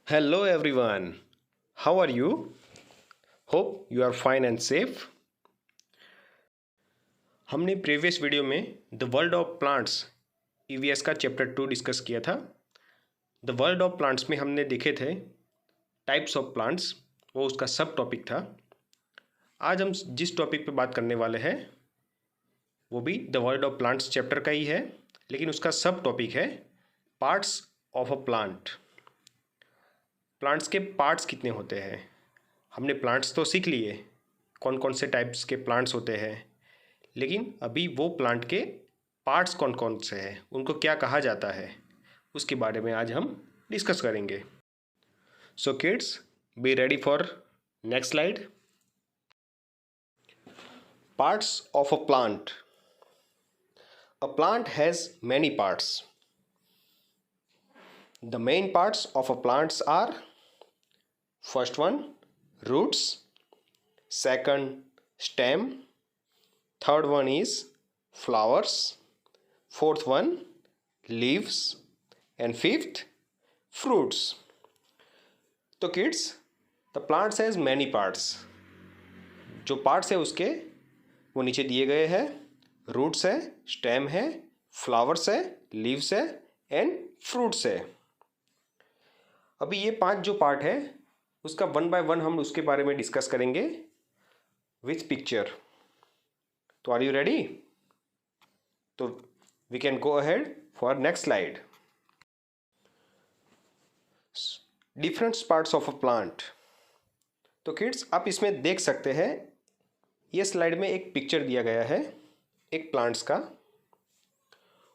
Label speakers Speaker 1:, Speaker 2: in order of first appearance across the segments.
Speaker 1: Hello everyone. How are you? Hope you are fine and safe. हमने previous video में the world of plants EVS का chapter 2 discuss किया था। The world of plants में हमने देखे थे टाइप्स ऑफ प्लांट्स, वो उसका सब टॉपिक था। आज हम जिस टॉपिक पे बात करने वाले हैं वो भी the world of plants chapter का ही है, लेकिन उसका सब टॉपिक है parts of a plant. Plants के पार्ट्स कितने होते हैं? हमने प्लांट्स तो सीख लिए, कौन कौन से टाइप्स के प्लांट्स होते हैं, लेकिन अभी वो प्लांट के पार्ट्स कौन कौन से हैं, उनको क्या कहा जाता है, उसके बारे में आज हम डिस्कस करेंगे। So kids, be ready for next slide. Parts of a plant. A plant has many parts. The main parts of a plants are first one roots, second stem, third one is flowers, fourth one leaves and fifth fruits. तो kids, the plants has many parts. जो parts है उसके वो नीचे दिए गए हैं। Roots है, स्टेम है, फ्लावर्स है, लीव्स है एंड फ्रूट्स है। अभी ये 5 जो पार्ट है उसका 1 बाय 1 हम उसके बारे में डिस्कस करेंगे विथ पिक्चर। तो आर यू रेडी? तो we can go ahead for next slide. Different parts of a plant. तो किड्स, आप इसमें देख सकते हैं, ये स्लाइड में एक पिक्चर दिया गया है एक प्लांट्स का,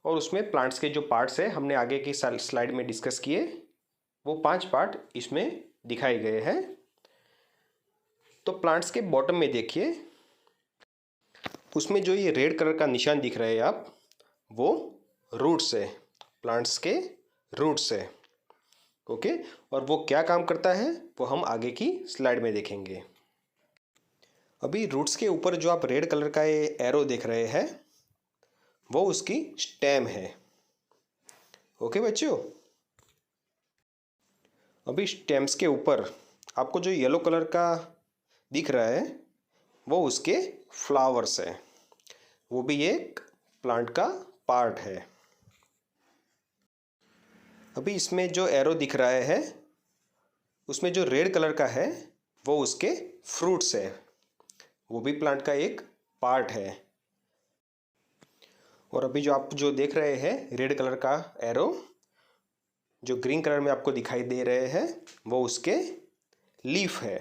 Speaker 1: और उसमें प्लांट्स के जो पार्ट्स है हमने आगे की स्लाइड में डिस्कस किए, वो 5 पार्ट इसमें दिखाए गए हैं। तो प्लांट्स के बॉटम में देखिए, उसमें जो ये रेड कलर का निशान दिख रहे हैं आप, वो रूट्स है, प्लांट्स के रूट्स है। ओके, और वो क्या काम करता है वो हम आगे की स्लाइड में देखेंगे। अभी रूट्स के ऊपर जो आप रेड कलर का ये एरो देख रहे हैं वो उसकी स्टेम है। ओके बच्चों, अभी स्टेम्स के ऊपर आपको जो येलो कलर का दिख रहा है वो उसके फ्लावर्स है, वो भी एक प्लांट का पार्ट है। अभी इसमें जो एरो दिख रहा है उसमें जो रेड कलर का है वो उसके फ्रूट्स है, वो भी प्लांट का एक पार्ट है। और अभी जो आप जो देख रहे हैं रेड कलर का एरो, जो ग्रीन कलर में आपको दिखाई दे रहे हैं वो उसके लीफ है।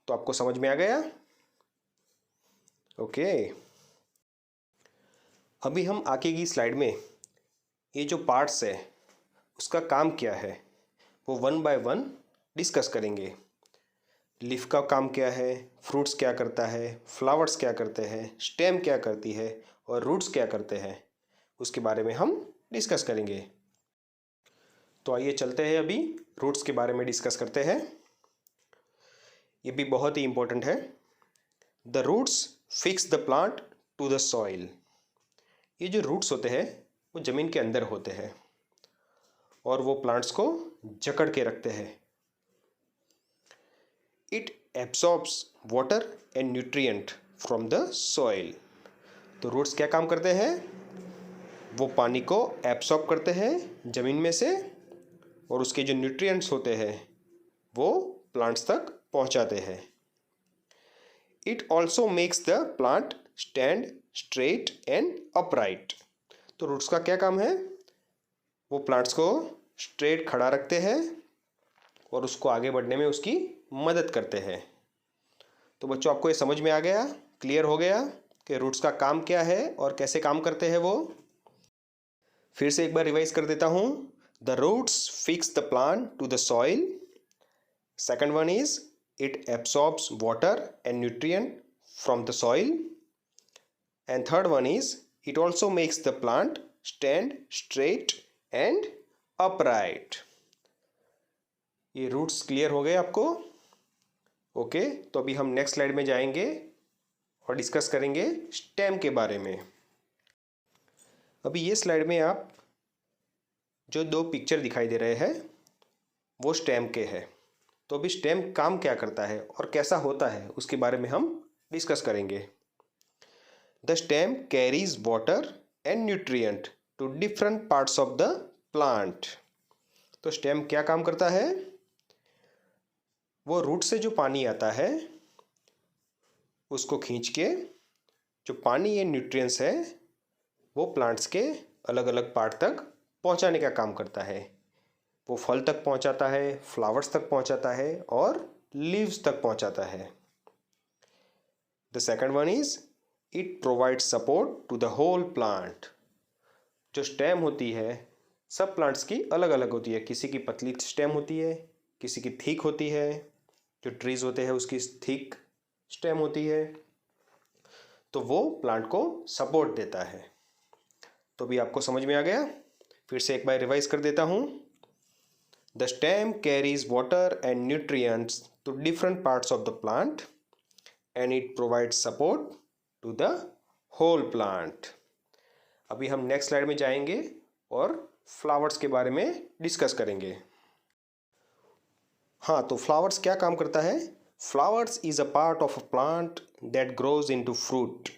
Speaker 1: तो आपको समझ में आ गया? ओके, अभी हम आगे की स्लाइड में ये जो पार्ट्स है उसका काम क्या है वो 1 बाय 1 डिस्कस करेंगे। लीफ का काम क्या है, फ्रूट्स क्या करता है, फ्लावर्स क्या करते हैं, स्टेम क्या करती है और रूट्स क्या करते हैं, उसके बारे में हम डिस्कस करेंगे। तो आइए चलते हैं, अभी रूट्स के बारे में डिस्कस करते हैं। ये भी बहुत ही इम्पोर्टेंट है। The roots fix the plant to the soil. ये जो रूट्स होते हैं वो ज़मीन के अंदर होते हैं और वो प्लांट्स को जकड़ के रखते हैं। It absorbs water and nutrient from the soil. तो रूट्स क्या काम करते हैं? वो पानी को एब्सॉर्ब करते हैं ज़मीन में से और उसके जो न्यूट्रिएंट्स होते हैं वो प्लांट्स तक पहुंचाते हैं। It also makes the plant stand straight and upright. तो रूट्स का क्या काम है? वो प्लांट्स को स्ट्रेट खड़ा रखते हैं और उसको आगे बढ़ने में उसकी मदद करते हैं। तो बच्चों, आपको ये समझ में आ गया, क्लियर हो गया कि रूट्स का काम क्या है और कैसे काम करते हैं वो? फिर से एक बार रिवाइज कर देता हूँ। The roots fix the plant to the soil. Second one is it absorbs water and nutrient from the soil, and third one is it also makes the plant stand straight and upright. ये roots clear हो गए आपको? Okay, तो अभी हम next slide में जाएंगे और डिस्कस करेंगे स्टेम के बारे में। अभी ये स्लाइड में आप जो 2 पिक्चर दिखाई दे रहे हैं वो स्टेम के है। तो अभी स्टेम काम क्या करता है और कैसा होता है उसके बारे में हम डिस्कस करेंगे। The stem carries water and nutrient to different parts of the plant. तो स्टेम क्या काम करता है? वो रूट से जो पानी आता है उसको खींच के जो पानी या न्यूट्रिएंट्स है वो प्लांट्स के अलग अलग पार्ट तक पहुंचाने का काम करता है। वो फल तक पहुंचाता है, फ्लावर्स तक पहुंचाता है और लीव्स तक पहुंचाता है। The second one is it provides support to the whole plant. जो स्टेम होती है सब प्लांट्स की अलग अलग होती है। किसी की पतली स्टेम होती है, किसी की थिक होती है। जो ट्रीज होते हैं उसकी थिक स्टेम होती है, तो वो प्लांट को सपोर्ट देता है। तो भी आपको समझ में आ गया? फिर से एक बार रिवाइज कर देता हूँ। The stem carries water and nutrients to different parts of the plant and it provides support to the whole plant. अभी हम नेक्स्ट स्लाइड में जाएंगे और फ्लावर्स के बारे में डिस्कस करेंगे। हाँ, तो फ्लावर्स क्या काम करता है? Flowers is a part of a plant that grows into fruit.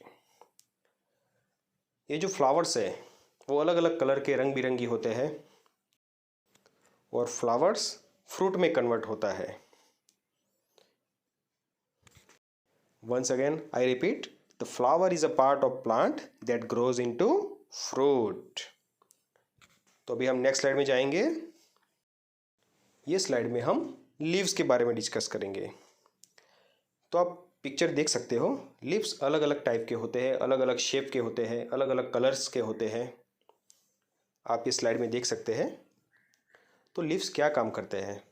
Speaker 1: ये जो फ्लावर्स है वो अलग अलग कलर के रंग बिरंगी होते हैं और फ्लावर्स फ्रूट में कन्वर्ट होता है। Once again I repeat, the flower is a part of plant that grows into fruit. तो अभी हम नेक्स्ट स्लाइड में जाएंगे। ये स्लाइड में हम लीव्स के बारे में डिस्कस करेंगे। तो आप पिक्चर देख सकते हो, लीव्स अलग अलग टाइप के होते हैं, अलग अलग शेप के होते हैं, अलग अलग कलर्स के होते हैं। आप इस स्लाइड में देख सकते हैं। तो लीव्स क्या काम करते हैं?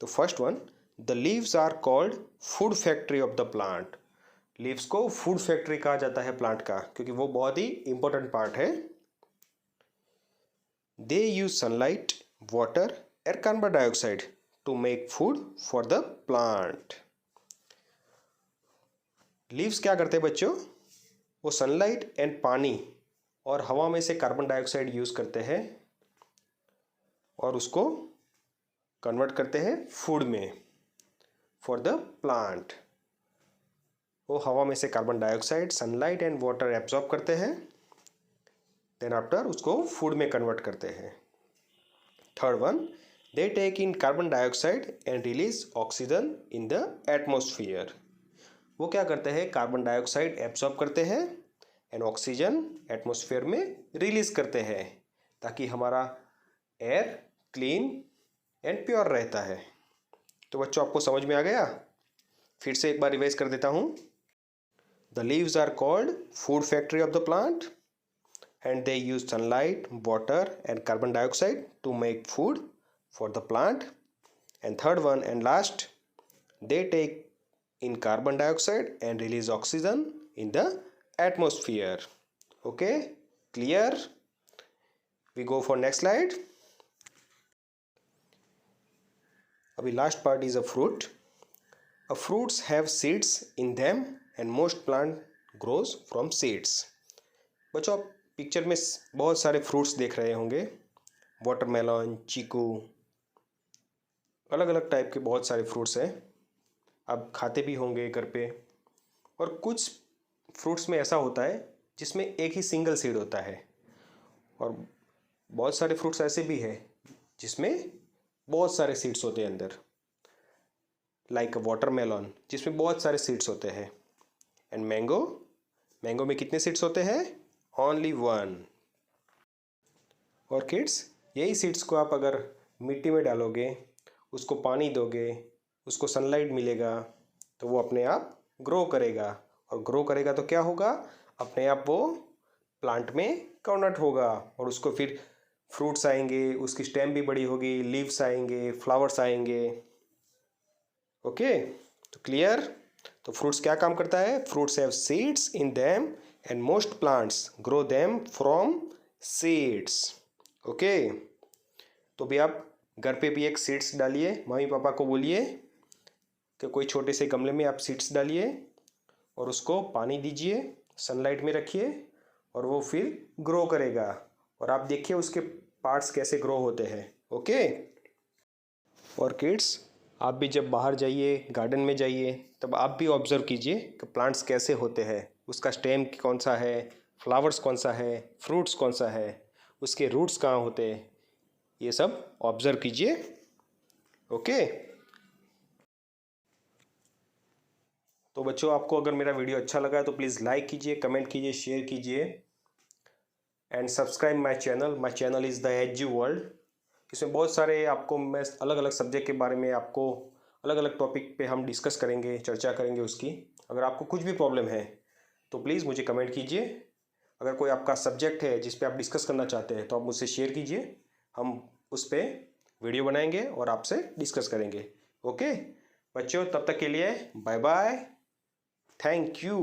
Speaker 1: तो first one, the leaves are called food factory of the plant. Leaves को फूड फैक्ट्री कहा जाता है प्लांट का, क्योंकि वो बहुत ही इंपॉर्टेंट पार्ट है। They use sunlight, water and carbon dioxide to make food for the plant. Leaves क्या करते हैं बच्चों? वो सनलाइट एंड पानी और हवा में से कार्बन डाइऑक्साइड यूज करते हैं और उसको कन्वर्ट करते हैं फूड में फॉर द प्लांट। वो हवा में से carbon dioxide, sunlight and water absorb करते हैं, देन आफ्टर उसको फूड में कन्वर्ट करते हैं। Third one, they take in carbon dioxide and release oxygen in the atmosphere. वो क्या करते हैं? कार्बन डाइऑक्साइड एब्जॉर्ब करते हैं एंड ऑक्सीजन एटमोस्फियर में रिलीज करते हैं, ताकि हमारा एयर क्लीन एंड प्योर रहता है। तो बच्चों, आपको समझ में आ गया? फिर से एक बार रिवाइज कर देता हूँ। The leaves are called food factory of the plant and they use sunlight, water and carbon dioxide to make food for the plant. And third one and last, they take in carbon dioxide and release oxygen in the atmosphere. Okay, clear? We go for next slide. Abhi last part is a fruit. Fruits have seeds in them and most plant grows from seeds. बच्चों, आप picture में बहुत सारे fruits देख रहे होंगे। Watermelon, चीकू, अलग अलग टाइप के बहुत सारे फ्रूट्स हैं। आप खाते भी होंगे घर पे। और कुछ फ्रूट्स में ऐसा होता है जिसमें एक ही सिंगल सीड होता है, और बहुत सारे फ्रूट्स ऐसे भी हैं जिसमें बहुत सारे सीड्स होते हैं अंदर, लाइक वाटरमेलन जिसमें बहुत सारे सीड्स होते हैं। एंड मैंगो, मैंगो में कितने सीड्स होते हैं? Only one. और किड्स, यही सीड्स को आप अगर मिट्टी में डालोगे, उसको पानी दोगे, उसको सनलाइट मिलेगा, तो वो अपने आप ग्रो करेगा। और ग्रो करेगा तो क्या होगा? अपने आप वो प्लांट में कन्वर्ट होगा और उसको फिर फ्रूट्स आएंगे, उसकी स्टेम भी बड़ी होगी, लीव्स आएंगे, फ्लावर्स आएंगे। ओके, तो क्लियर? तो फ्रूट्स क्या काम करता है? Fruits have seeds in them and most plants grow them from seeds. Okay, तो भी आप घर पे भी एक सीड्स डालिए। मम्मी पापा को बोलिए कि कोई छोटे से गमले में आप सीड्स डालिए और उसको पानी दीजिए, सनलाइट में रखिए और वो फिर ग्रो करेगा। और आप देखिए उसके पार्ट्स कैसे ग्रो होते हैं। ओके, और किड्स, आप भी जब बाहर जाइए, गार्डन में जाइए, तब आप भी ऑब्जर्व कीजिए कि प्लांट्स कैसे होते हैं, उसका स्टेम कौन सा है, फ्लावर्स कौन सा है, फ्रूट्स कौन सा है, उसके रूट्स कहाँ होते हैं, ये सब ऑब्जर्व कीजिए। ओके। तो बच्चों, आपको अगर मेरा वीडियो अच्छा लगा है तो प्लीज़ लाइक कीजिए, कमेंट कीजिए, शेयर कीजिए and subscribe my channel. My channel is the edu world. इसमें बहुत सारे आपको मैं अलग अलग सब्जेक्ट के बारे में, आपको अलग अलग टॉपिक पे हम डिस्कस करेंगे, चर्चा करेंगे उसकी। अगर आपको कुछ भी प्रॉब्लम है तो प्लीज़ मुझे कमेंट कीजिए। अगर कोई आपका सब्जेक्ट है जिस पे आप डिस्कस करना चाहते हैं तो आप मुझसे शेयर कीजिए, हम उस पर वीडियो बनाएंगे और आपसे डिस्कस करेंगे। ओके बच्चों, तब तक के लिए बाय बाय, थैंक यू।